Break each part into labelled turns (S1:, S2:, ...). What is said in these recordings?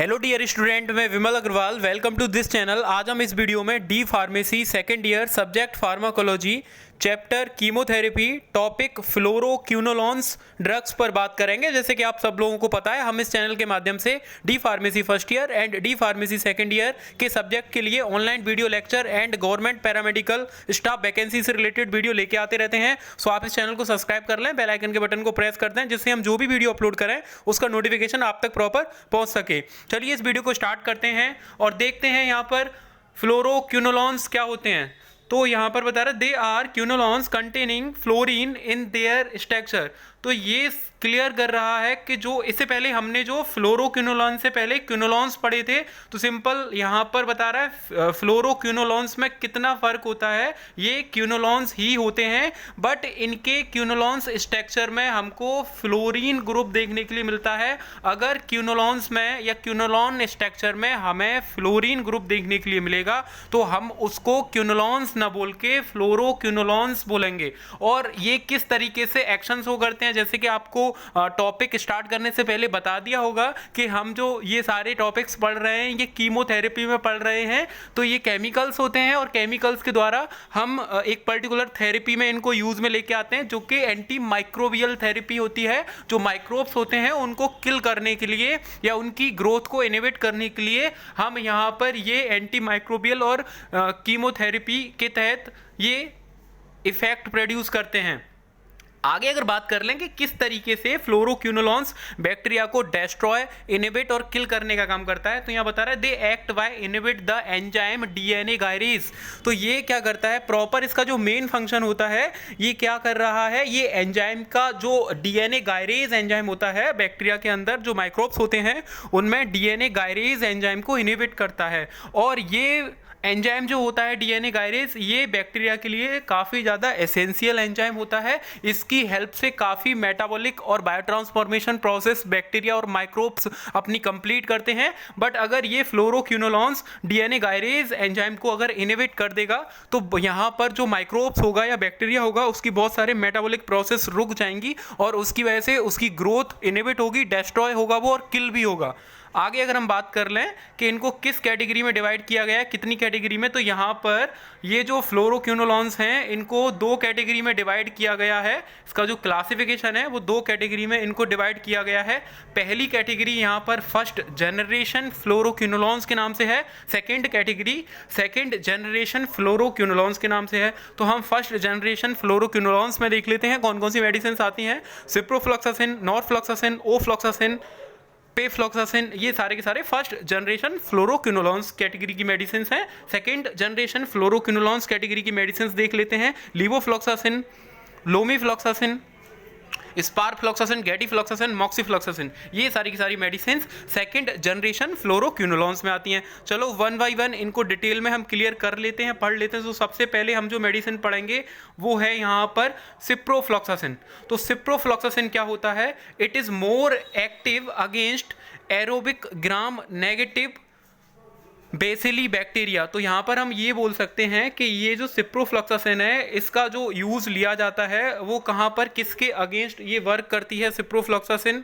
S1: Hello dear student, मैं Vimal Agarwal. Welcome to this channel. आज हम इस वीडियो में D pharmacy second year subject pharmacology chapter chemotherapy topic fluoroquinolones drugs पर बात करेंगे। जैसे कि आप सब लोगों को पता है, हम इस चैनल के माध्यम से D pharmacy first year and D pharmacy second year के सब्जेक्ट के लिए online video lecture and government paramedical staff vacancy से रिलेटेड वीडियो लेके आते रहते हैं। सो आप इस चैनल को सब्सक्राइब कर लें, बेल आइकन के बटन को प्रेस कर दें, जिससे हम जो भी वीडियो अपलोड करें उसका नोटिफिकेशन आप तक प्रॉपर पहुंच सके। चलिए इस वीडियो को स्टार्ट करते हैं और देखते हैं यहाँ पर फ्लोरोक्विनोलॉन्स क्या होते हैं। तो यहाँ पर बता रहा है they are quinolones containing fluorine in their structure. तो ये क्लियर कर रहा है कि जो इससे पहले हमने जो फ्लोरोक्विनोलॉन्स से पहले क्विनोलॉन्स पढ़े थे, तो सिंपल यहाँ पर बता रहा है फ्लोरोक्विनोलॉन्स में कितना फर्क होता है। ये क्विनोलॉन्स ही होते हैं, बट इनके क्विनोलॉन्स स्ट्रक्चर में हमको फ्लोरीन ग्रुप देखने के लिए मिलता है। अगर क्विनोलॉन्स में या क्विनोलॉन स्ट्रक्चर में हमें फ्लोरीन ग्रुप देखने के लिए मिलेगा तो हम उसको क्विनोलॉन्स ना बोल के फ्लोरोक्विनोलॉन्स बोलेंगे। और ये किस तरीके से एक्शंस हो करते हैं, जैसे कि आपको टॉपिक स्टार्ट करने से पहले बता दिया होगा कि हम जो ये सारे टॉपिक्स पढ़ रहे हैं ये कीमोथेरेपी में पढ़ रहे हैं। तो ये केमिकल्स होते हैं और केमिकल्स के द्वारा हम एक पर्टिकुलर थेरेपी में इनको यूज में लेके आते हैं, जो कि एंटी माइक्रोबियल थेरेपी होती है। जो माइक्रोब्स होते हैं उनको किल करने के लिए या उनकी ग्रोथ को इनहिबिट करने के लिए हम यहाँ पर ये एंटी माइक्रोबियल और कीमोथेरेपी के तहत ये इफेक्ट प्रोड्यूस करते हैं। आगे अगर बात कर लें कि किस तरीके से फ्लोरोक्विनोलॉन्स बैक्टीरिया को डेस्ट्रॉय, इनहिबिट और किल करने का काम करता है, तो यहाँ बता रहा है they act by inhibit the enzyme DNA gyrase. तो ये क्या करता है, प्रॉपर इसका जो मेन फंक्शन होता है ये क्या कर रहा है, ये एंजाइम का जो डीएनए गायरेज एंजाइम होता है बैक्टीरिया के अंदर जो माइक्रोब्स होते हैं उनमें डीएनए गायरेज एंजाइम को इनहिबिट करता है। और ये एंजाइम जो होता है डीएनए गायरेज, ये बैक्टीरिया के लिए काफ़ी ज़्यादा एसेंशियल एंजाइम होता है। इसकी हेल्प से काफ़ी मेटाबॉलिक और बायोट्रांसफॉर्मेशन प्रोसेस बैक्टीरिया और माइक्रोब्स अपनी कंप्लीट करते हैं। बट अगर ये फ्लोरोक्विनोलॉन्स डीएनए गायरेज एंजाइम को अगर इनहिबिट कर देगा तो यहाँ पर जो माइक्रोब्स होगा या बैक्टीरिया होगा उसकी बहुत सारे मेटाबॉलिक प्रोसेस रुक जाएंगी और उसकी वजह से उसकी ग्रोथ इनहिबिट होगी, डिस्ट्रॉय होगा वो और किल भी होगा। आगे अगर हम बात कर लें कि इनको किस कैटेगरी में डिवाइड किया गया है, कितनी कैटेगरी में, तो यहाँ पर ये जो फ्लोरोक्विनोलॉन्स हैं इनको दो कैटेगरी में डिवाइड किया गया है। इसका जो क्लासिफिकेशन है वो दो कैटेगरी में इनको डिवाइड किया गया है। पहली कैटेगरी यहाँ पर फर्स्ट जनरेशन फ्लोरोक्विनोलॉन्स के नाम से है, second category second generation fluoroquinolones के नाम से है। तो हम फर्स्ट जनरेशन फ्लोरोक्विनोलॉन्स में देख लेते हैं कौन कौन सी मेडिसिन आती हैं। सिप्रोफ्लॉक्सासिन, नॉरफ्लॉक्सासिन, ओफ्लॉक्सासिन, पेफ्लॉक्सासिन, ये सारे के सारे फर्स्ट जनरेशन फ्लोरोक्विनोलॉन्स कैटेगरी की मेडिसिन हैं। सेकेंड जनरेशन फ्लोरोक्विनोलॉन्स कैटेगरी की मेडिसिन देख लेते हैं। लीवोफ्लॉक्सासिन, लोमीफ्लॉक्सासिन, स्पारफ्लॉक्सासिन, गैटिफ्लॉक्सासिन, मॉक्सीफ्लॉक्सासिन, ये सारी की सारी मेडिसिन सेकंड जनरेशन फ्लोरोक्विनोलॉन्स में आती हैं। चलो वन बाय वन इनको डिटेल में हम क्लियर कर लेते हैं, पढ़ लेते हैं। तो सबसे पहले हम जो मेडिसिन पढ़ेंगे वो है यहाँ पर सिप्रोफ्लॉक्सासिन। तो सिप्रोफ्लॉक्सासिन क्या होता है, it is more active against aerobic gram negative bacilli bacteria. तो यहाँ पर हम ये बोल सकते हैं कि ये जो सिप्रोफ्लॉक्सासिन है इसका जो यूज़ लिया जाता है वो कहाँ पर, किसके अगेंस्ट ये वर्क करती है सिप्रोफ्लॉक्सासिन।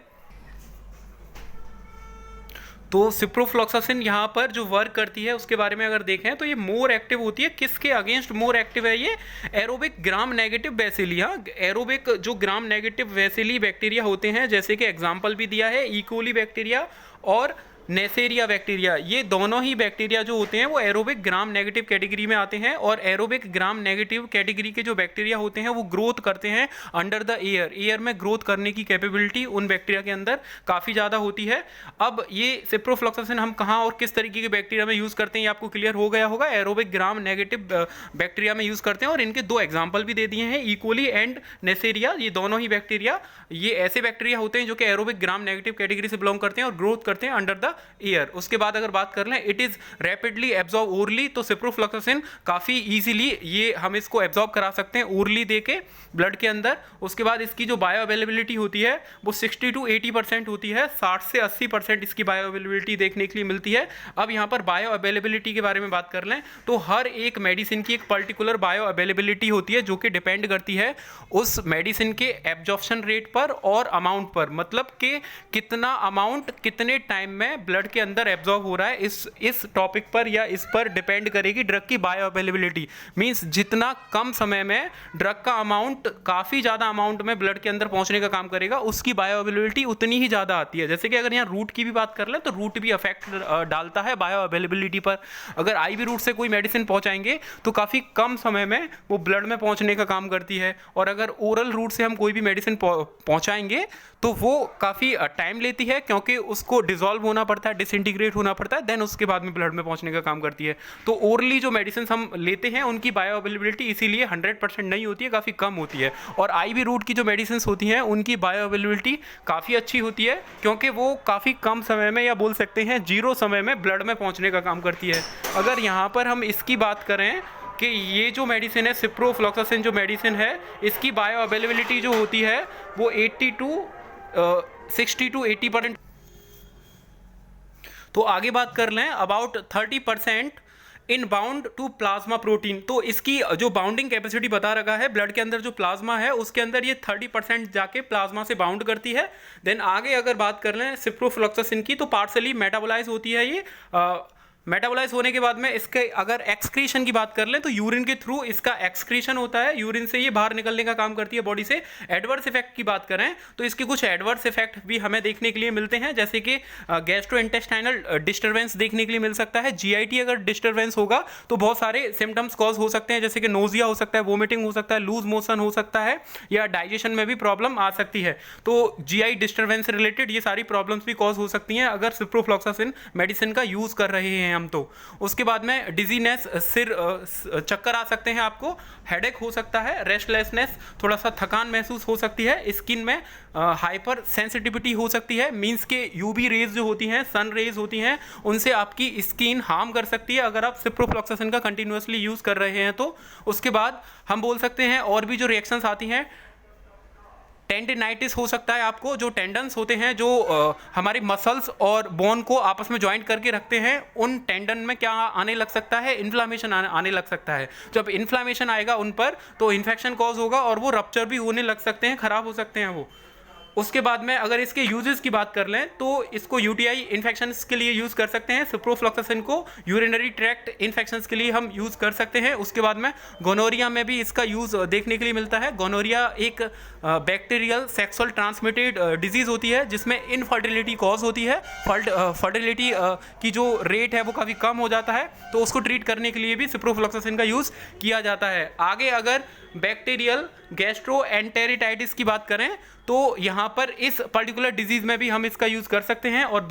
S1: तो सिप्रोफ्लॉक्सासिन यहाँ पर जो वर्क करती है उसके बारे में अगर देखें तो ये मोर एक्टिव होती है। किसके अगेंस्ट मोर एक्टिव है ये, एरोबिक ग्राम नेगेटिव बेसिली। हाँ, एरोबिक जो ग्राम नेगेटिव बेसिली बैक्टीरिया होते हैं, जैसे कि एग्जाम्पल भी दिया है इकोली बैक्टीरिया और नेसेरिया बैक्टीरिया, ये दोनों ही बैक्टीरिया जो होते हैं वो एरोबिक ग्राम नेगेटिव कैटेगरी में आते हैं। और एरोबिक ग्राम नेगेटिव कैटेगरी के जो बैक्टीरिया होते हैं वो ग्रोथ करते हैं अंडर द एयर। एयर में ग्रोथ करने की कैपेबिलिटी उन बैक्टीरिया के अंदर काफ़ी ज़्यादा होती है। अब ये सिप्रोफ्लॉक्सासिन हम कहाँ और किस तरीके के बैक्टीरिया में यूज़ करते हैं ये आपको क्लियर हो गया होगा। एरोबिक ग्राम नेगेटिव बैक्टीरिया में यूज़ करते हैं और इनके दो एग्जाम्पल भी दे दिए हैं, इकोली एंड नेसेरिया। ये दोनों ही बैक्टीरिया ये ऐसे बैक्टीरिया होते हैं जो कि एरोबिक ग्राम नेगेटिव कैटेगरी से बिलोंग करते हैं और ग्रोथ करते हैं अंडर द ईयर। उसके बाद अगर बात कर लें it is rapidly absorb orally, तो सिप्रोफ्लॉक्सासिन काफी इजीली ये हम इसको एब्जॉर्ब करा सकते हैं ओरली देके ब्लड के अंदर। उसके बाद इसकी जो बायो अवेलेबिलिटी होती है वो 60 to 80% होती है, 60 से 80% इसकी बायो अवेलेबिलिटी देखने के लिए मिलती है। अब यहाँ पर बायो अवेलेबिलिटी के बारे में बात कर लें तो हर एक मेडिसिन की एक पर्टिकुलर बायो अवेलेबिलिटी होती है जो कि डिपेंड करती है उस मेडिसिन के एब्जॉर्प्शन रेट पर और अमाउंट पर, मतलब कि कितना अमाउंट कितने टाइम में ब्लड के अंदर एब्जॉर्ब हो रहा है, इस टॉपिक पर या इस पर डिपेंड करेगी ड्रग की बायो अवेलेबिलिटी। मींस जितना कम समय में ड्रग का अमाउंट काफ़ी ज़्यादा अमाउंट में ब्लड के अंदर पहुंचने का काम करेगा, उसकी बायो अवेलेबिलिटी उतनी ही ज़्यादा आती है। जैसे कि अगर यहाँ रूट की भी बात कर लें तो रूट भी अफेक्ट डालता है बायो अवेलेबिलिटी पर। अगर आईवी रूट से कोई मेडिसिन पहुंचाएंगे तो काफ़ी कम समय में वो ब्लड में पहुंचने का काम करती है, और अगर ओरल रूट से हम कोई भी मेडिसिन पहुंचाएंगे तो वो काफ़ी टाइम लेती है, क्योंकि उसको डिसॉल्व होना पड़ता है, डिसइंटीग्रेट होना पड़ता है, देन उसके बाद में ब्लड में पहुंचने का काम करती है। तो ओरली जो मेडिसिन हम लेते हैं उनकी बायो अवेलेबिलिटी इसीलिए 100% नहीं होती है, काफ़ी कम होती है। और आईवी रूट की जो मेडिसिन होती हैं उनकी बायो अवेलेबिलिटी काफ़ी अच्छी होती है, क्योंकि वो काफ़ी कम समय में, या बोल सकते हैं जीरो समय में ब्लड में पहुंचने का काम करती है। अगर यहाँ पर हम इसकी बात करें कि ये जो मेडिसिन है सिप्रोफ्लॉक्सासिन जो मेडिसिन है, इसकी बायो अवेलेबिलिटी जो होती है वो 60 to 80%। तो आगे बात कर लें about 30% in bound to plasma protein. तो इसकी जो बाउंडिंग कैपेसिटी बता रखा है, ब्लड के अंदर जो प्लाज्मा है उसके अंदर ये 30% जाके प्लाज्मा से बाउंड करती है। देन आगे अगर बात कर लें सिप्रोफ्लॉक्सासिन की, तो पार्सली मेटाबोलाइज होती है ये। मेटाबोलाइज होने के बाद में इसके अगर एक्सक्रीशन की बात कर लें तो यूरिन के थ्रू इसका एक्सक्रीशन होता है, यूरिन से ये बाहर निकलने का काम करती है बॉडी से। एडवर्स इफेक्ट की बात करें तो इसके कुछ एडवर्स इफेक्ट भी हमें देखने के लिए मिलते हैं, जैसे कि गैस्ट्रोइंटेस्टाइनल डिस्टर्बेंस देखने के लिए मिल सकता है। जीआईटी अगर डिस्टर्बेंस होगा तो बहुत सारे सिम्टम्स कॉज हो सकते हैं, जैसे कि नोजिया हो सकता है, वोमिटिंग हो सकता है, लूज मोशन हो सकता है, या डाइजेशन में भी प्रॉब्लम आ सकती है। तो जीआई डिस्टर्बेंस से रिलेटेड ये सारी प्रॉब्लम्स भी कॉज हो सकती हैं अगर सिप्रोफ्लॉक्सासिन मेडिसिन का यूज़ कर रहे हैं हम। तो उसके बाद में डिजीनेस, सिर चक्कर आ सकते हैं, आपको हेडेक हो सकता है, रेस्टलेसनेस, थोड़ा सा थकान महसूस हो सकती है, स्किन में हाइपर सेंसिटिविटी हो सकती है। मींस के यूवी रेज जो होती हैं, सन रेज होती हैं, उनसे आपकी स्किन हार्म कर सकती है अगर आप सिप्रोफ्लॉक्सासिन का कंटिन्यूसली यूज़ कर रहे हैं तो। उसके बाद हम बोल सकते हैं और भी जो रिएक्शंस आती हैं, टेंडिनाइटिस हो सकता है आपको। जो टेंडन्स होते हैं जो हमारी मसल्स और बोन को आपस में ज्वाइंट करके रखते हैं, उन टेंडन में क्या आने लग सकता है, इन्फ्लामेशन आने लग सकता है। जब इन्फ्लामेशन आएगा उन पर तो इन्फेक्शन कॉज होगा और वो रप्चर भी होने लग सकते हैं, खराब हो सकते हैं वो। उसके बाद में अगर इसके यूजेस की बात कर लें तो इसको यूटीआई इन्फेक्शंस के लिए यूज़ कर सकते हैं। सिप्रोफ्लॉक्सासिन को यूरिनरी ट्रैक्ट इन्फेक्शंस के लिए हम यूज़ कर सकते हैं। उसके बाद में गोनोरिया में भी इसका यूज़ देखने के लिए मिलता है। गोनोरिया एक बैक्टीरियल सेक्सुअल ट्रांसमिटेड डिजीज़ होती है जिसमें इनफर्टिलिटी कॉज होती है। फर्टिलिटी की जो रेट है वो काफ़ी कम हो जाता है, तो उसको ट्रीट करने के लिए भी सिप्रोफ्लॉक्सासिन का यूज़ किया जाता है। आगे अगर बैक्टीरियल गैस्ट्रोएंटेरिटाइटिस की बात करें तो यहाँ पर इस पर्टिकुलर डिजीज में भी हम इसका यूज़ कर सकते हैं। और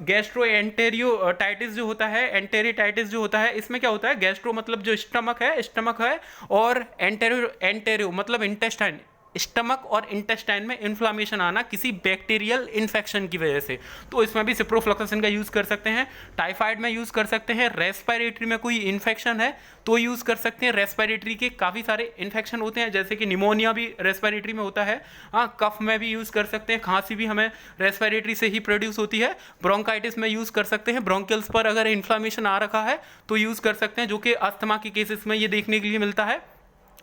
S1: गैस्ट्रोएंटेरियोटाइटिस जो होता है, एंटेरिटाइटिस जो होता है, इसमें क्या होता है, गैस्ट्रो मतलब जो स्टमक है, और एंटेरियो मतलब इंटेस्टाइन, स्टमक और इंटेस्टाइन में इन्फ्लामेशन आना किसी बैक्टीरियल इन्फेक्शन की वजह से। तो इसमें भी सिप्रोफ्लॉक्सासिन का यूज़ कर सकते हैं। टाइफाइड में यूज़ कर सकते हैं। रेस्पिरेटरी में कोई इन्फेक्शन है तो यूज़ कर सकते हैं। रेस्पिरेटरी के काफ़ी सारे इन्फेक्शन होते हैं, जैसे कि निमोनिया भी रेस्पिरेटरी में होता है। हाँ, कफ में भी यूज़ कर सकते हैं। खांसी भी हमें रेस्पिरेटरी से ही प्रोड्यूस होती है। ब्रोंकाइटिस में यूज़ कर सकते हैं। ब्रोंकियल्स पर अगर इन्फ्लामेशन आ रखा है तो यूज़ कर सकते हैं, जो कि अस्थमा के केसेस में ये देखने के लिए मिलता है।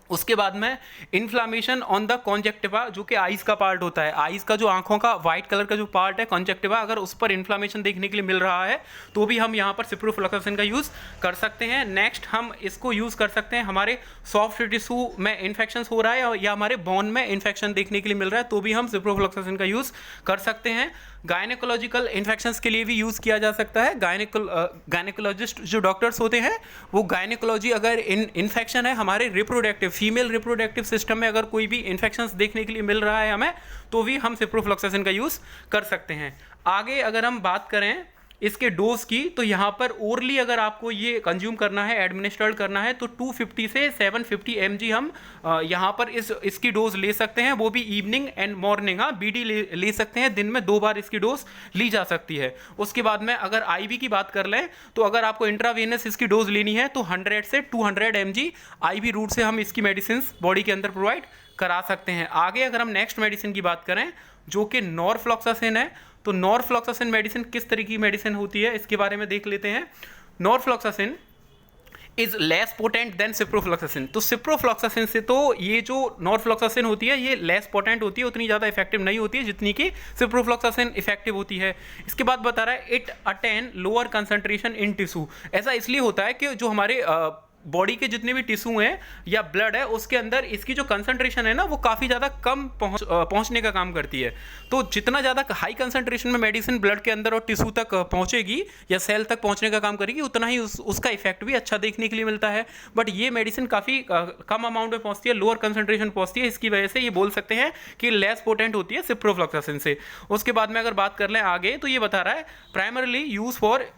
S1: उसके बाद में इन्फ्लामेशन ऑन द कॉन्जेक्टिवा, जो कि आइज़ का पार्ट होता है। आइज़ का जो आंखों का वाइट कलर का जो पार्ट है कॉन्जेक्टिवा, अगर उस पर इन्फ्लामेशन देखने के लिए मिल रहा है तो भी हम यहाँ पर सिप्रोफ्लॉक्सासिन का यूज़ कर सकते हैं। नेक्स्ट हम इसको यूज़ कर सकते हैं हमारे सॉफ्ट टिश्यू में इन्फेक्शन हो रहा है या हमारे बोन में इन्फेक्शन देखने के लिए मिल रहा है तो भी हम सिप्रोफ्लॉक्सासिन का यूज़ कर सकते हैं। गायनेकोलॉजिकल इन्फेक्शंस के लिए भी यूज़ किया जा सकता है। गायनेकोलॉजिस्ट जो डॉक्टर्स होते हैं वो गायनेकोलॉजी, अगर इन्फेक्शन है हमारे रिप्रोडक्टिव फीमेल रिप्रोडक्टिव सिस्टम में, अगर कोई भी इन्फेक्शंस देखने के लिए मिल रहा है हमें, तो भी हम सिप्रोफ्लॉक्सासिन का यूज़ कर सकते हैं। आगे अगर हम बात करें इसके डोज की, तो यहाँ पर ओरली अगर आपको ये कंज्यूम करना है, एडमिनिस्ट्रेट करना है, तो 250 से 750 mg हम यहाँ पर इसकी डोज ले सकते हैं, वो भी इवनिंग एंड मॉर्निंग। हाँ, बीडी ले सकते हैं, दिन में 2 बार इसकी डोज ली जा सकती है। उसके बाद में अगर आईवी की बात कर लें तो अगर आपको इंट्रावेनस इसकी डोज लेनी है तो 100 से 200 mg आईवी रूट से हम इसकी मेडिसिन बॉडी के अंदर प्रोवाइड करा सकते हैं। आगे अगर हम नेक्स्ट मेडिसिन की बात करें जो कि नॉरफ्लॉक्सासिन है, तो नॉरफ्लॉक्सासिन मेडिसिन किस तरह की मेडिसिन होती है इसके बारे में देख लेते हैं। Norfloxacin is less potent then ciprofloxacin. तो सिप्रोफ्लॉक्सासिन से तो ये जो नॉरफ्लॉक्सासिन होती है ये लेस पोटेंट होती है, उतनी ज़्यादा इफेक्टिव नहीं होती है जितनी कि सिप्रोफ्लॉक्सासिन इफेक्टिव होती है। इसके बाद बता रहा है it attain lower concentration in tissue. ऐसा इसलिए होता है कि जो हमारे बॉडी के जितने भी टिश्यू हैं या ब्लड है उसके अंदर इसकी जो कंसंट्रेशन है ना वो काफ़ी ज़्यादा कम पहुंचने का काम करती है। तो जितना ज़्यादा हाई कंसंट्रेशन में मेडिसिन ब्लड के अंदर और टिश्यू तक पहुंचेगी या सेल तक पहुंचने का काम करेगी उतना ही उसका इफेक्ट भी अच्छा देखने के लिए मिलता है। बट ये मेडिसिन काफ़ी कम अमाउंट में पहुंचती है, लोअर कंसंट्रेशन पहुंचती है, इसकी वजह से ये बोल सकते हैं कि लेस पोटेंट होती है सिप्रोफ्लॉक्सासिन से। उसके बाद में अगर बात कर लें आगे तो ये बता रहा है primarily use for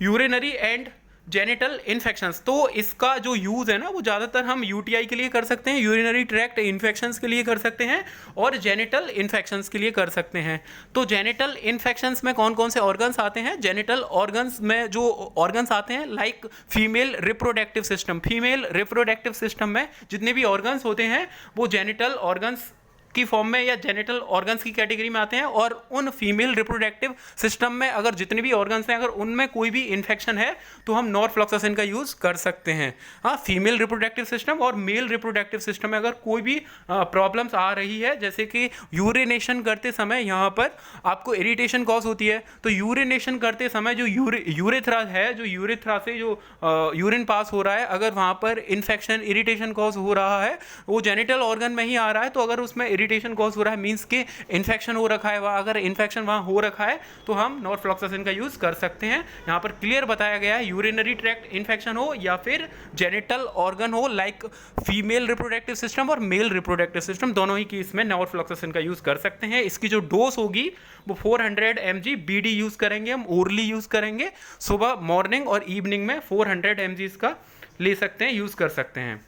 S1: urinary and genital infections. तो इसका जो यूज़ है ना वो ज़्यादातर हम यूटीआई के लिए कर सकते हैं, यूरिनरी ट्रैक्ट इन्फेक्शंस के लिए कर सकते हैं और जेनिटल इन्फेक्शंस के लिए कर सकते हैं। तो जेनिटल इन्फेक्शंस में कौन कौन से ऑर्गन्स आते हैं? जेनिटल ऑर्गन्स में जो ऑर्गन्स आते हैं like female reproductive system, female reproductive system में जितने भी ऑर्गन्स होते हैं वो जेनिटल ऑर्गन्स की फॉर्म में या जेनिटल ऑर्गन्स की कैटेगरी में आते हैं। और उन फीमेल रिप्रोडक्टिव सिस्टम में अगर जितने भी ऑर्गन्स हैं अगर उनमें कोई भी इन्फेक्शन है तो हम नॉरफ्लॉक्सासिन का यूज़ कर सकते हैं। हाँ, फीमेल रिप्रोडक्टिव सिस्टम और मेल रिप्रोडक्टिव सिस्टम में अगर कोई भी प्रॉब्लम्स आ रही है, जैसे कि यूरिनेशन करते समय यहाँ पर आपको इरिटेशन कॉज होती है, तो यूरिनेशन करते समय जो यूरेथ्रा है, जो यूरेथ्रा से जो यूरिन पास हो रहा है, अगर वहाँ पर इन्फेक्शन इरिटेशन कॉज हो रहा है, वो जेनिटल ऑर्गन में ही आ रहा है, तो अगर उसमें इरिटेशन कॉज हो रहा है मींस के इन्फेक्शन हो रखा है वहाँ, अगर इन्फेक्शन वहाँ हो रखा है तो हम नॉरफ्लॉक्सासिन का यूज़ कर सकते हैं। यहाँ पर क्लियर बताया गया है यूरिनरी ट्रैक्ट इन्फेक्शन हो या फिर जेनिटल ऑर्गन हो लाइक फीमेल रिप्रोडक्टिव सिस्टम और मेल रिप्रोडक्टिव सिस्टम, दोनों ही केस में नॉरफ्लॉक्सासिन का यूज़ कर सकते हैं। इसकी जो डोज होगी वो 400 mg BD यूज़ करेंगे, हम ओरली यूज़ करेंगे, सुबह मॉर्निंग और इवनिंग में 400 mg इसका ले सकते हैं, यूज़ कर सकते हैं।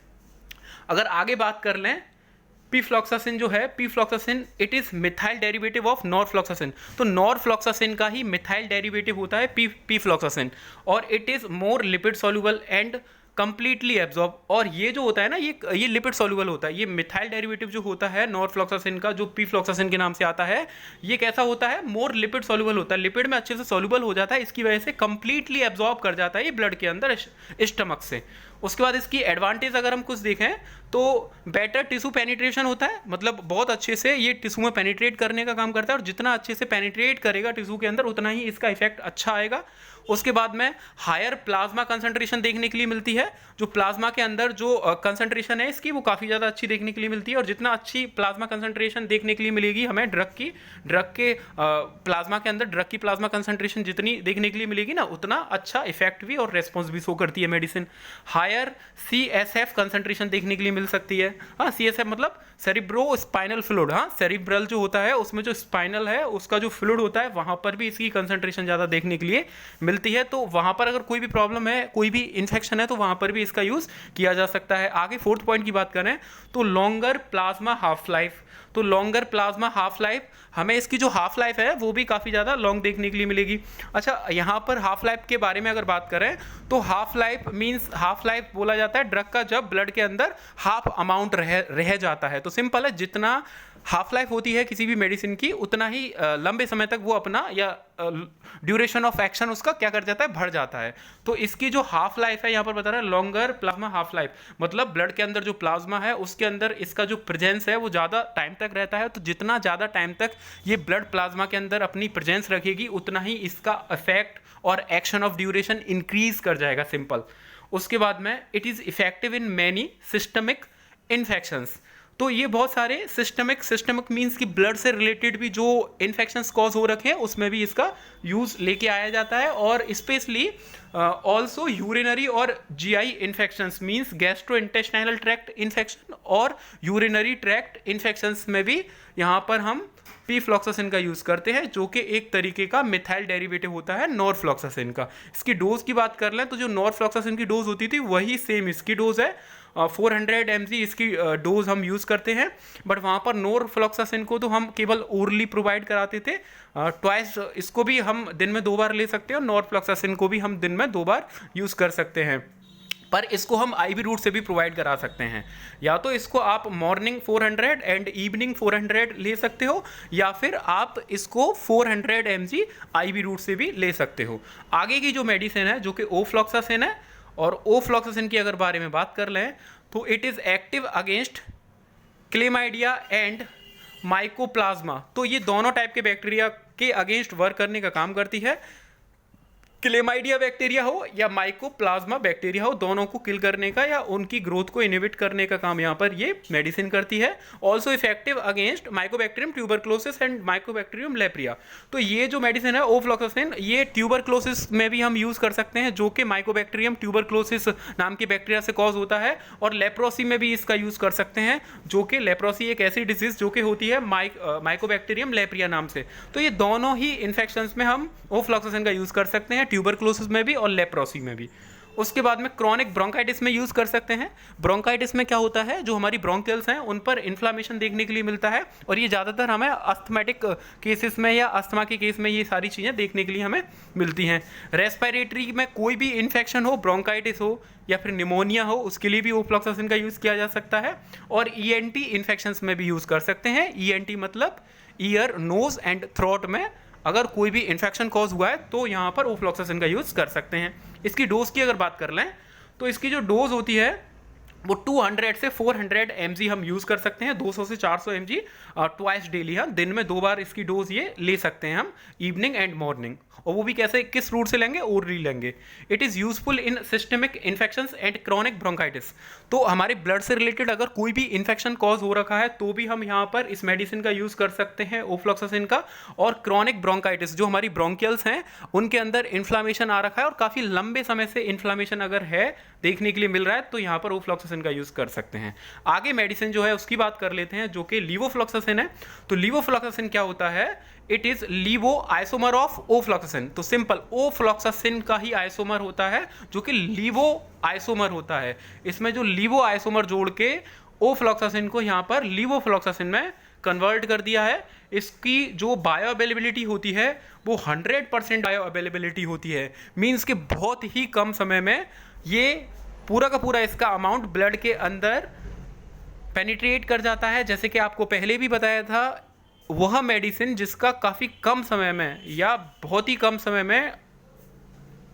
S1: अगर आगे बात कर लें पीफ्लॉक्सासिन जो है, pefloxacin it is methyl derivative of norfloxacin. तो नॉरफ्लॉक्सासिन का ही मिथाइल डेरिवेटिव होता है पीफ्लॉक्सासिन और it is more lipid soluble and completely absorb. और ये जो होता है ना ये लिपिड सॉल्युबल होता है। ये मिथाइल डेरिवेटिव जो होता है नॉरफ्लॉक्सासिन का जो पीफ्लॉक्सासिन के नाम से आता है, ये कैसा होता है? मोर लिपिड सॉल्युबल होता है, लिपिड में अच्छे से सॉल्युबल हो जाता है, इसकी वजह से कंप्लीटली एब्जॉर्ब कर जाता है ये ब्लड के अंदर स्टमक से। उसके बाद इसकी एडवांटेज अगर हम कुछ देखें तो बेटर टिश्यू पेनिट्रेशन होता है, मतलब बहुत अच्छे से ये टिश्यू में पेनिट्रेट करने का काम करता है और जितना अच्छे से पेनिट्रेट करेगा टिश्यू के अंदर उतना ही इसका इफेक्ट अच्छा आएगा। उसके बाद में हायर प्लाज्मा कंसंट्रेशन देखने के लिए मिलती है, जो प्लाज्मा के अंदर जो कंसंट्रेशन है इसकी वो काफ़ी ज़्यादा अच्छी देखने के लिए मिलती है। और जितना अच्छी प्लाज्मा कंसंट्रेशन देखने के लिए मिलेगी हमें ड्रग के प्लाज्मा के अंदर ड्रग की प्लाज्मा कंसंट्रेशन जितनी देखने के लिए मिलेगी ना उतना अच्छा इफेक्ट भी और रेस्पॉन्स भी शो करती है मेडिसिन। हायर CSF कंसंट्रेशन देखने के लिए मिल सकती है। हाँ, CSF मतलब सेरिब्रो स्पाइनल फ्लूइड। हाँ, सेरिब्रल जो होता है उसमें जो स्पाइनल है उसका जो फ्लूइड होता है वहाँ पर भी इसकी कंसंट्रेशन ज़्यादा देखने के लिए मिलती है। तो वहाँ पर अगर कोई भी प्रॉब्लम है, कोई भी इन्फेक्शन है तो वहाँ पर भी इसका यूज़ किया जा सकता है। आगे फोर्थ पॉइंट की बात करें तो लॉन्गर प्लाज्मा हाफ लाइफ। तो लॉन्गर प्लाज्मा हाफ लाइफ, हमें इसकी जो हाफ लाइफ है वो भी काफ़ी ज़्यादा लॉन्ग देखने के लिए मिलेगी। अच्छा, यहाँ पर हाफ लाइफ के बारे में अगर बात करें तो half life means half life बोला जाता है ड्रग का जब ब्लड के अंदर हाफ अमाउंट रह जाता है। तो सिंपल है, जितना हाफ लाइफ होती है किसी भी मेडिसिन की उतना ही लंबे समय तक वो अपना या ड्यूरेशन ऑफ एक्शन उसका क्या कर जाता है, बढ़ जाता है। तो इसकी जो हाफ लाइफ है यहाँ पर बता रहा है लॉन्गर प्लाज्मा हाफ लाइफ, मतलब ब्लड के अंदर जो प्लाज्मा है उसके अंदर इसका जो प्रेजेंस है वो ज़्यादा टाइम तक रहता है। तो जितना ज़्यादा टाइम तक ये ब्लड प्लाज्मा के अंदर अपनी प्रेजेंस रखेगी उतना ही इसका इफेक्ट और एक्शन ऑफ ड्यूरेशन इंक्रीज कर जाएगा, सिंपल। उसके बाद में it is effective in many systemic infections. तो ये बहुत सारे सिस्टमिक मीन्स कि ब्लड से रिलेटेड भी जो इन्फेक्शंस कॉज हो रखे हैं उसमें भी इसका यूज़ लेके आया जाता है। और स्पेशली ऑल्सो यूरिनरी और GI infections means gastrointestinal tract infection और यूरिनरी ट्रैक्ट इन्फेक्शंस में भी यहाँ पर हम पीफ्लॉक्सासिन का यूज़ करते हैं, जो कि एक तरीके का मिथाइल डेरिवेटिव होता है नॉरफ्लॉक्सासिन का। इसकी डोज की बात कर लें तो जो नॉरफ्लॉक्सासिन की डोज होती थी वही सेम इसकी डोज है, 400 mg इसकी डोज हम यूज़ करते हैं। बट वहाँ पर नॉरफ्लॉक्सासिन को तो हम केवल ओरली प्रोवाइड कराते थे, ट्वाइस इसको भी हम दिन में 2 बार ले सकते हैं और नॉरफ्लॉक्सासिन को भी हम दिन में 2 बार यूज़ कर सकते हैं। पर इसको हम IV रूट से भी प्रोवाइड करा सकते हैं, या तो इसको आप मॉर्निंग 400 एंड इवनिंग 400 ले सकते हो या फिर आप इसको 400 mg IV रूट से भी ले सकते हो। आगे की जो मेडिसिन है जो कि ओफ्लॉक्सासिन है, और ओफ्लॉक्सासिन की अगर बारे में बात कर लें तो it is active against chlamydia and mycoplasma. तो ये दोनों टाइप के बैक्टीरिया के अगेंस्ट वर्क करने का काम करती है। क्लेमाइडिया बैक्टीरिया हो या माइकोप्लाज्मा बैक्टीरिया हो, दोनों को किल करने का या उनकी ग्रोथ को इनहिबिट करने का काम यहाँ पर ये मेडिसिन करती है। Also effective against mycobacterium tuberculosis and mycobacterium leprae. तो ये जो मेडिसिन है ओफ्लॉक्सासिन, ये ट्यूबरक्लोसिस में भी हम यूज़ कर सकते हैं, जो कि माइकोबैक्टीरियम ट्यूबरक्लोसिस नाम की बैक्टीरिया से कॉज होता है, और लेप्रोसी में भी इसका यूज़ कर सकते हैं, जो कि लेप्रोसी एक ऐसी डिजीज जो कि होती है माइकोबैक्टीरियम लेप्रिया नाम से। तो ये दोनों ही इन्फेक्शंस में हम ओफ्लॉक्सासिन का यूज़ कर सकते हैं, ट्यूबरक्लोसिस में भी और लेप्रोसी में भी। उसके बाद में क्रॉनिक ब्रोंकाइटिस में यूज़ कर सकते हैं। ब्रोंकाइटिस में क्या होता है, जो हमारी ब्रोंकियल्स हैं उन पर इन्फ्लामेशन देखने के लिए मिलता है, और ये ज़्यादातर हमें अस्थमेटिक केसेस में या अस्थमा के केस में ये सारी चीज़ें देखने के लिए हमें मिलती हैं। रेस्पिरेटरी में कोई भी इन्फेक्शन हो, ब्रोंकाइटिस हो या फिर निमोनिया हो, उसके लिए भी ओफ्लॉक्सासिन का यूज़ किया जा सकता है। और ईएनटी इन्फेक्शंस में भी यूज़ कर सकते हैं। ईएनटी मतलब ईयर, नोज एंड थ्रोट में अगर कोई भी इन्फेक्शन कॉज हुआ है तो यहाँ पर ओफ्लॉक्सासिन का यूज़ कर सकते हैं। इसकी डोज की अगर बात कर लें तो इसकी जो डोज होती है वो 200 से 400 mg हम यूज़ कर सकते हैं, 200 से 400 mg ट्वाइस डेली। हम दिन में 2 बार इसकी डोज ये ले सकते हैं हम, इवनिंग एंड मॉर्निंग। और वो भी कैसे, किस रूट से लेंगे, ओरली लेंगे। It is useful in systemic infections and chronic bronchitis. तो हमारे ब्लड से रिलेटेड अगर कोई भी इन्फेक्शन कॉज हो रखा है तो भी हम यहाँ पर इस मेडिसिन का यूज़ कर सकते हैं, ओफ्लॉक्सासिन का। और क्रॉनिक ब्रोंकाइटिस, जो हमारी ब्रोंकियल्स हैं उनके अंदर इन्फ्लामेशन आ रखा है और काफ़ी लंबे समय से इन्फ्लामेशन अगर है देखने के लिए मिल रहा है, तो यहाँ पर ओफ्लॉक्सासिन का यूज़ कर सकते हैं। आगे मेडिसिन जो है उसकी बात कर लेते हैं, जो कि लीवोफ्लॉक्सासिन है। तो लीवोफ्लॉक्सासिन क्या होता है, it is levo isomer of ofloxacin. तो सिंपल ओफ्लॉक्सासिन का ही आइसोमर होता है जो कि लीवो आइसोमर होता है। इसमें जो लीवो आइसोमर जोड़ के ओफ्लॉक्सासिन को यहाँ पर लीवोफ्लॉक्सासिन में कन्वर्ट कर दिया है। इसकी जो बायो अवेलेबिलिटी होती है वो 100% बायो अवेलेबिलिटी होती है। मीन्स कि बहुत ही कम समय में ये पूरा का पूरा इसका अमाउंट ब्लड के अंदर पेनिट्रेट कर जाता है। जैसे कि आपको पहले भी बताया था, वह मेडिसिन जिसका काफ़ी कम समय में या बहुत ही कम समय में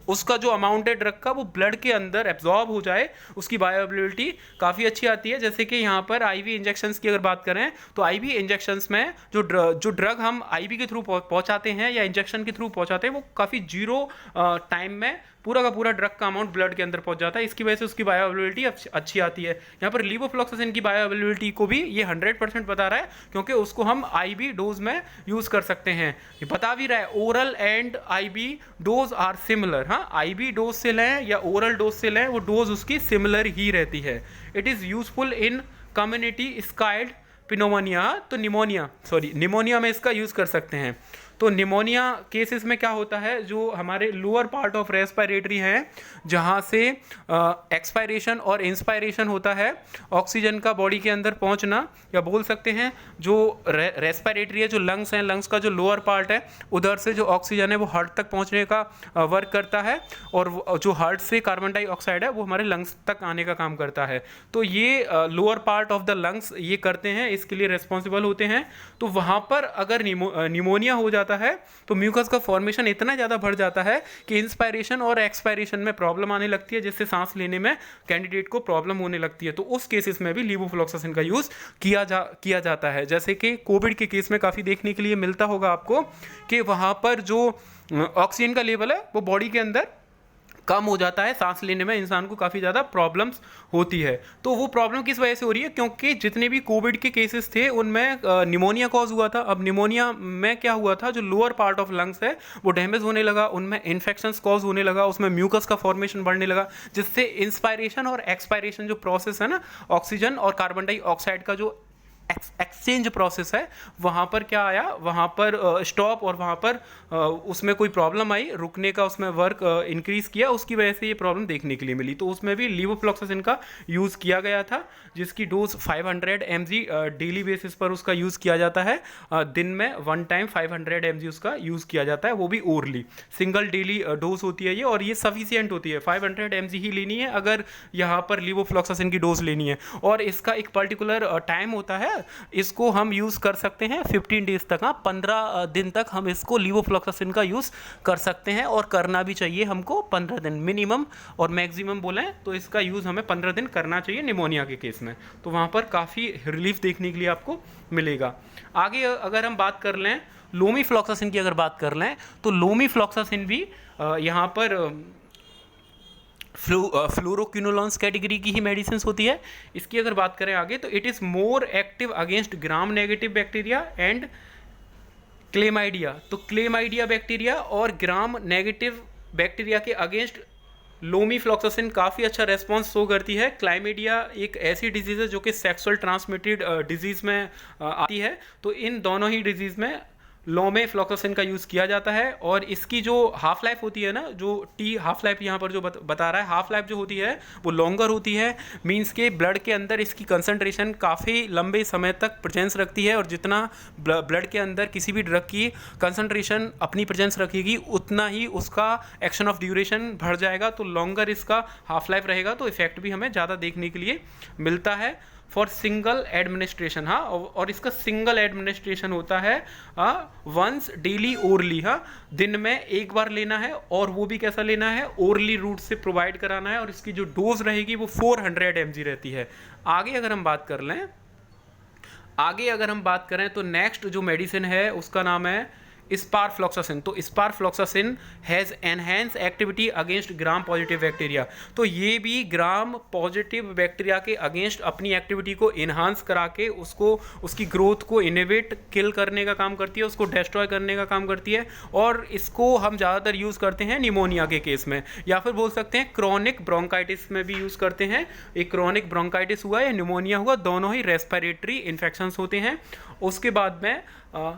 S1: उसका जो अमाउंट है ड्रग का वो ब्लड के अंदर एब्जॉर्ब हो जाए, उसकी बायोअवेलेबिलिटी काफ़ी अच्छी आती है। जैसे कि यहाँ पर आईवी इंजेक्शंस की अगर बात करें तो आईवी इंजेक्शंस में जो ड्रग हम आईवी के थ्रू पहुँचाते हैं या इंजेक्शन के थ्रू पहुँचाते हैं, वो काफ़ी जीरो टाइम में पूरा का पूरा ड्रग का अमाउंट ब्लड के अंदर पहुंच जाता है। इसकी वजह से उसकी बायोअवेलेबिलिटी अच्छी आती है। यहाँ पर लीवोफ्लॉक्सासिन की बायोअवेलेबिलिटी को भी ये 100% बता रहा है, क्योंकि उसको हम आईवी डोज में यूज़ कर सकते हैं। ये बता भी रहा है oral and IV dose are similar. हाँ, आईवी डोज से लें या ओरल डोज से लें, वो डोज उसकी सिमिलर ही रहती है। It is useful in community स्काइड पिनोमोनिया। तो निमोनिया में इसका यूज़ कर सकते हैं। तो निमोनिया केसेस में क्या होता है, जो हमारे लोअर पार्ट ऑफ रेस्पिरेटरी हैं, जहाँ से एक्सपायरेशन और इंस्पायरेशन होता है, ऑक्सीजन का बॉडी के अंदर पहुँचना, या बोल सकते हैं जो रेस्पिरेटरी है, जो लंग्स हैं, लंग्स का जो लोअर पार्ट है, उधर से जो ऑक्सीजन है वो हार्ट तक पहुँचने का वर्क करता है, और जो हार्ट से कार्बन डाइऑक्साइड है वो हमारे लंग्स तक आने का काम करता है। तो ये lower part of the lungs ये करते हैं, इसके लिए रिस्पॉन्सिबल होते हैं। तो वहाँ पर अगर निमोनिया हो जाता है तो म्यूकस का फॉर्मेशन इतना ज़्यादा बढ़ जाता है कि इंस्पायरेशन और एक्सपायरेशन में प्रॉब्लम आने लगती है, जिससे सांस लेने में कैंडिडेट को प्रॉब्लम होने लगती है। तो उस केसेस में भी लीवोफ्लॉक्सासिन का यूज़ किया जाता है। जैसे कि कोविड के केस में काफ़ी देखने के लिए मिलता होगा आपको कि वहाँ पर जो ऑक्सीजन का लेवल है वो बॉडी के अंदर कम हो जाता है, सांस लेने में इंसान को काफ़ी ज़्यादा प्रॉब्लम्स होती है। तो वो प्रॉब्लम किस वजह से हो रही है, क्योंकि जितने भी कोविड के केसेस थे उनमें निमोनिया कॉज हुआ था। अब निमोनिया में क्या हुआ था, जो लोअर पार्ट ऑफ लंग्स है वो डैमेज होने लगा, उनमें इन्फेक्शंस कॉज होने लगा, उसमें म्यूकस का फॉर्मेशन बढ़ने लगा, जिससे इंस्पायरेशन और एक्सपायरेशन जो प्रोसेस है ना, ऑक्सीजन और कार्बन डाइऑक्साइड का जो एक्सचेंज प्रोसेस है, वहाँ पर क्या आया, वहाँ पर स्टॉप, और वहाँ पर उसमें कोई प्रॉब्लम आई, रुकने का उसमें वर्क इंक्रीज किया, उसकी वजह से ये प्रॉब्लम देखने के लिए मिली। तो उसमें भी लीवोफ्लॉक्सासिन का यूज़ किया गया था, जिसकी डोज 500 mg डेली बेसिस पर उसका यूज़ किया जाता है। दिन में 1 टाइम 500 mg उसका यूज़ किया जाता है, वो भी ओरली सिंगल डेली डोज होती है ये, और ये सफिशियंट होती है। 500 mg ही लेनी है अगर यहाँ पर लीवोफ्लॉक्सासिन की डोज लेनी है, और इसका एक पर्टिकुलर टाइम होता है इसको हम यूज़ कर सकते हैं 15 डेज तक, हाँ 15 दिन तक हम इसको लीवोफ्लॉक्सासिन का यूज़ कर सकते हैं, और करना भी चाहिए हमको 15 दिन मिनिमम, और मैक्सिमम बोलें तो इसका यूज़ हमें 15 दिन करना चाहिए निमोनिया के केस में। तो वहाँ पर काफ़ी रिलीफ देखने के लिए आपको मिलेगा। आगे अगर हम बात कर लें लोमीफ्लॉक्सासिन की, अगर बात कर लें तो लोमीफ्लॉक्सासिन भी यहाँ पर फ्लोरोक्विनोलॉन्स कैटेगरी की ही मेडिसिन होती है। इसकी अगर बात करें आगे तो it is more active against gram negative bacteria and chlamydia. तो क्लेमाइडिया बैक्टीरिया और ग्राम नेगेटिव बैक्टीरिया के अगेंस्ट लोमीफ्लॉक्सासिन काफ़ी अच्छा रेस्पॉन्स शो करती है। क्लाइमीडिया एक ऐसी डिजीज़ है जो कि सेक्सुअल ट्रांसमिटेड डिजीज़ में आती है। तो इन दोनों ही डिजीज़ में लोमीफ्लॉक्सासिन का यूज़ किया जाता है, और इसकी जो हाफ लाइफ होती है ना, जो टी हाफ लाइफ यहाँ पर जो बता रहा है, हाफ लाइफ जो होती है वो लॉन्गर होती है। मींस के ब्लड के अंदर इसकी कंसंट्रेशन काफ़ी लंबे समय तक प्रेजेंस रखती है, और जितना ब्लड के अंदर किसी भी ड्रग की कंसंट्रेशन अपनी प्रेजेंस रखेगी उतना ही उसका एक्शन ऑफ ड्यूरेशन बढ़ जाएगा। तो लॉन्गर इसका हाफ लाइफ रहेगा, तो इफेक्ट भी हमें ज़्यादा देखने के लिए मिलता है फॉर सिंगल एडमिनिस्ट्रेशन। हाँ, और इसका सिंगल एडमिनिस्ट्रेशन होता है वंस डेली ओरली। हाँ, दिन में एक बार लेना है, और वो भी कैसा लेना है, ओरली रूट से प्रोवाइड कराना है, और इसकी जो डोज रहेगी वो 400 mg रहती है। आगे अगर हम बात करें तो नेक्स्ट जो मेडिसिन है उसका नाम है स्पारफ्लॉक्सासिन। तो sparfloxacin has enhance activity against gram positive bacteria. तो ये भी ग्राम पॉजिटिव बैक्टीरिया के अगेंस्ट अपनी एक्टिविटी को इन्हांस करा के उसको उसकी ग्रोथ को इनिवेट किल करने का काम करती है, उसको डिस्ट्रॉय करने का काम करती है। और इसको हम ज़्यादातर यूज़ करते हैं निमोनिया के केस में, या फिर बोल सकते हैं क्रॉनिक ब्रोंकाइटिस में भी यूज़ करते हैं। एक क्रॉनिक ब्रोंकाइटिस हुआ या निमोनिया हुआ, दोनों ही रेस्पिरेटरी इन्फेक्शंस होते हैं। उसके बाद में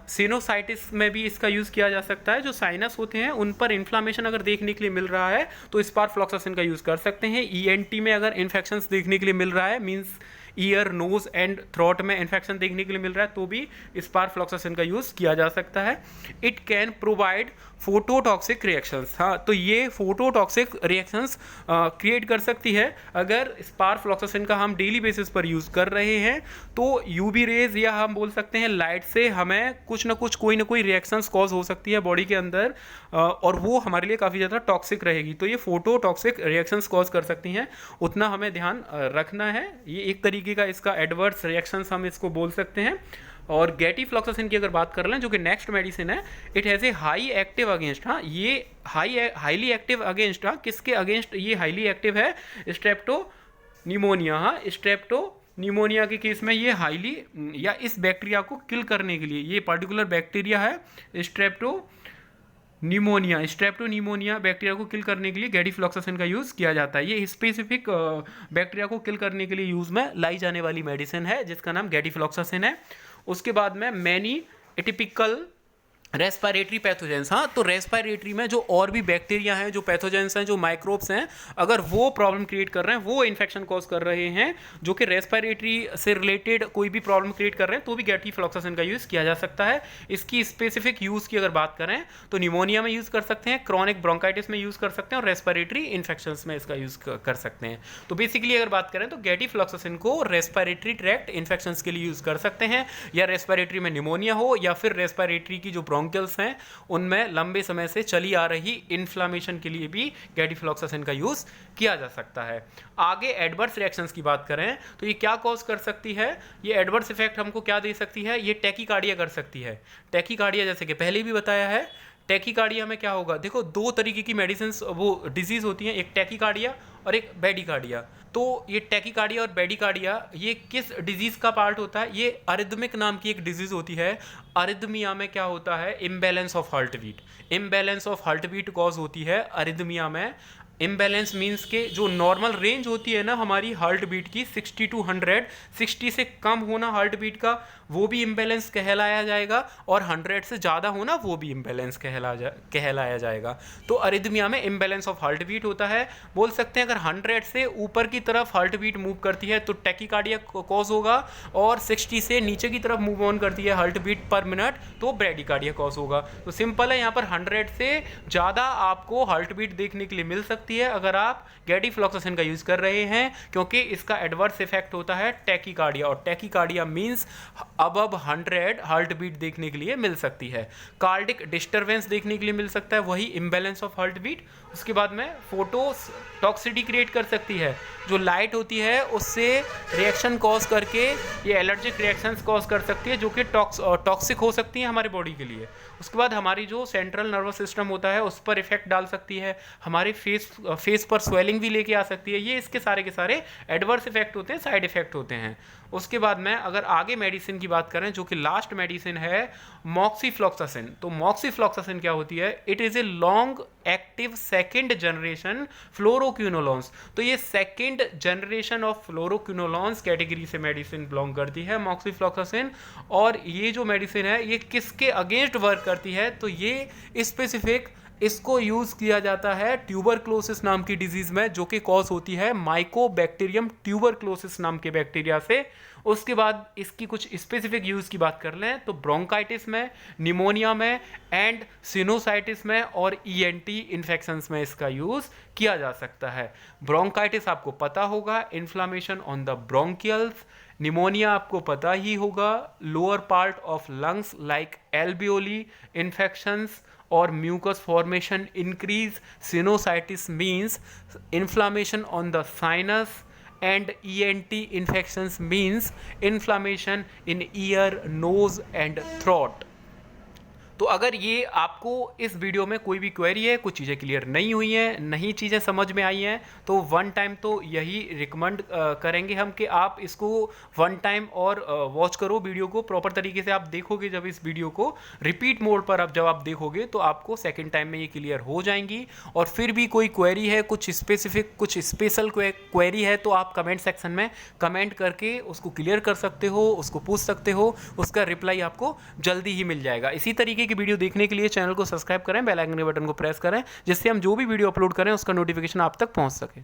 S1: सिनोसाइटिस में भी इसका यूज़ किया जा सकता है। जो साइनस होते हैं उन पर इन्फ्लामेशन अगर देखने के लिए मिल रहा है तो स्पारफ्लॉक्सासिन का यूज़ कर सकते हैं। ईएनटी में अगर इन्फेक्शंस देखने के लिए मिल रहा है, means ear, nose and throat में इन्फेक्शन देखने के लिए मिल रहा है, तो भी स्पारफ्लॉक्सासिन का यूज़ किया जा सकता है। It can provide फोटोटॉक्सिक reactions. हाँ, तो ये फोटोटॉक्सिक रिएक्शंस क्रिएट कर सकती है। अगर स्पारफ्लॉक्सासिन का हम डेली बेसिस पर यूज़ कर रहे हैं तो यूवी रेज या हम बोल सकते हैं लाइट से हमें कुछ ना कुछ कोई ना कोई रिएक्शंस कॉज हो सकती है बॉडी के अंदर, और वो हमारे लिए काफ़ी ज़्यादा टॉक्सिक रहेगी। तो ये फोटोटॉक्सिक रिएक्शंस कॉज कर सकती हैं, उतना हमें ध्यान रखना है। ये एक तरीके का इसका एडवर्स रिएक्शंस हम इसको बोल सकते हैं। और गैटीफ्लॉक्सासिन की अगर बात कर लें जो कि नेक्स्ट मेडिसिन है, it has a high active against. हाँ, ये हाईली एक्टिव अगेंस्ट, हाँ किसके अगेंस्ट ये हाईली एक्टिव है, स्ट्रेप्टो निमोनिया। हाँ, स्ट्रेप्टो निमोनिया के केस में ये हाईली या इस बैक्टीरिया को किल करने के लिए ये पर्टिकुलर बैक्टीरिया है स्ट्रेप्टोनिमोनिया बैक्टीरिया को किल करने के लिए गैटीफ्लॉक्सासिन का यूज़ किया जाता है। ये स्पेसिफिक बैक्टीरिया को किल करने के लिए यूज़ में लाई जाने वाली मेडिसिन है जिसका नाम गैटीफ्लॉक्सासिन है। उसके बाद में मैनी एटिपिकल रेस्पिरेटरी पैथोजेंस। हाँ, तो रेस्पिरेटरी में जो और भी बैक्टीरिया हैं, जो पैथोजेंस हैं, जो माइक्रोब्स हैं, अगर वो प्रॉब्लम क्रिएट कर रहे हैं, वो इन्फेक्शन कॉज कर रहे हैं, जो कि रेस्पिरेटरी से रिलेटेड कोई भी प्रॉब्लम क्रिएट कर रहे हैं, तो भी गैटीफ्लॉक्सासिन का यूज़ किया जा सकता है। इसकी स्पेसिफिक यूज़ की अगर बात करें तो निमोनिया में यूज़ कर सकते हैं, क्रॉनिक ब्रोंकाइटिस में यूज़ कर सकते हैं, और रेस्पिरेटरी इन्फेक्शंस में इसका यूज़ कर सकते हैं। तो बेसिकली अगर बात करें तो गैटीफ्लॉक्सासिन को रेस्पिरेटरी ट्रैक्ट इन्फेक्शंस के लिए यूज़ कर सकते हैं, या रेस्पिरेटरी में निमोनिया हो, या फिर रेस्पिरेटरी की जो ब्रोंकियल्स हैं उनमें लंबे समय से चली आ रही इन्फ्लामेशन के लिए भी गैटीफ्लॉक्सासिन का यूज़ किया जा सकता है। आगे एडवर्स रिएक्शंस की बात करें तो ये क्या कॉज कर सकती है, ये एडवर्स इफेक्ट हमको क्या दे सकती है, ये टैकीकार्डिया कर सकती है। टैकीकार्डिया जैसे कि पहले भी बताया है, टैकीकार्डिया में क्या होगा, देखो दो तरीके की मेडिसिन वो डिजीज़ होती हैं, एक टैकीकार्डिया और एक बेडीकार्डिया। तो ये टैकीकार्डिया और बेडीकार्डिया ये किस डिजीज़ का पार्ट होता है, ये अरिदमिक नाम की एक डिजीज़ होती है। अरिदमिया में क्या होता है, imbalance of heart beat, imbalance of heart beat cause होती है अरिदमिया में। इम्बैलेंस मीन्स के जो नॉर्मल रेंज होती है ना हमारी हार्ट बीट की 60 to 100, 60 से कम होना हार्ट बीट का वो भी इम्बैलेंस कहलाया जाएगा, और 100 से ज़्यादा होना वो भी इम्बैलेंस कहलाया जाएगा। तो अरिदमिया में इम्बैलेंस ऑफ हार्ट बीट होता है। बोल सकते हैं अगर 100 से ऊपर की तरफ हार्ट बीट मूव करती है तो टैकीकार्डिया कॉज होगा, और 60 से नीचे की तरफ मूव ऑन करती है हार्ट बीट पर मिनट तो ब्रेडीकार्डिया कॉज होगा। तो सिंपल है, यहाँ पर 100 से ज़्यादा आपको हार्ट बीट देखने के लिए मिल सकती सकती है अगर आप गैडिफ्लॉक्सासिन का यूज़ कर रहे हैं, क्योंकि इसका एडवर्स इफेक्ट होता है टैकीकार्डिया, और tachycardia means above 100 heart beat देखने के लिए मिल सकती है। कार्डिक डिस्टर्बेंस देखने के लिए मिल सकता है, वही इम्बैलेंस ऑफ हार्ट बीट। उसके बाद में फोटो टॉक्सिसिटी क्रिएट कर सकती है, जो लाइट होती है उससे रिएक्शन कॉज करके ये एलर्जिक रिएक्शंस कॉज कर सकती है, जो कि टॉक्सिक हो सकती है हमारे बॉडी के लिए। उसके बाद हमारी जो सेंट्रल नर्वस सिस्टम होता है उस पर इफेक्ट डाल सकती है, हमारे फेस पर स्वेलिंग भी लेके आ सकती है। ये इसके सारे के सारे एडवर्स इफेक्ट होते हैं, साइड इफेक्ट होते हैं। उसके बाद में अगर आगे मेडिसिन की बात करें, जो कि लास्ट मेडिसिन है मॉक्सीफ्लॉक्सासिन। तो मॉक्सीफ्लॉक्सासिन क्या होती है? It is a long active second generation fluoroquinolones. तो ये second generation of fluoroquinolones category से मेडिसिन बिलोंग करती है मॉक्सीफ्लॉक्सासिन। और ये जो मेडिसिन है ये किसके अगेंस्ट वर्क करती है? तो ये स्पेसिफिक इसको यूज़ किया जाता है ट्यूबरक्लोसिस नाम की डिजीज़ में, जो कि कॉज होती है माइकोबैक्टीरियम ट्यूबरक्लोसिस नाम के बैक्टीरिया से। उसके बाद इसकी कुछ स्पेसिफिक यूज़ की बात कर लें तो ब्रोंकाइटिस में, निमोनिया में एंड सिनोसाइटिस में और ईएनटी इन्फेक्शंस में इसका यूज़ किया जा सकता है। ब्रोंकाइटिस आपको पता होगा, inflammation on the bronchioles. Pneumonia आपको पता ही होगा, lower part of lungs like एल्बियोली इन्फेक्शंस और mucus formation increase. Sinusitis means inflammation on the sinus, and ENT infections means inflammation in ear, nose and throat. तो अगर ये आपको इस वीडियो में कोई भी क्वेरी है, कुछ चीज़ें क्लियर नहीं हुई हैं, नई चीज़ें समझ में आई हैं, तो वन टाइम तो यही रिकमेंड करेंगे हम कि आप इसको वन टाइम और वॉच करो वीडियो को प्रॉपर तरीके से। आप देखोगे जब इस वीडियो को रिपीट मोड पर जब आप देखोगे तो आपको सेकेंड टाइम में ये क्लियर हो जाएंगी। और फिर भी कोई क्वेरी है, कुछ स्पेसिफिक कुछ स्पेशल क्वेरी है, तो आप कमेंट सेक्शन में कमेंट करके उसको क्लियर कर सकते हो, उसको पूछ सकते हो, उसका रिप्लाई आपको जल्दी ही मिल जाएगा। इसी तरीके की वीडियो देखने के लिए चैनल को सब्सक्राइब करें, बेल आइकन के बटन को प्रेस करें, जिससे हम जो भी वीडियो अपलोड करें उसका नोटिफिकेशन आप तक पहुंच सके।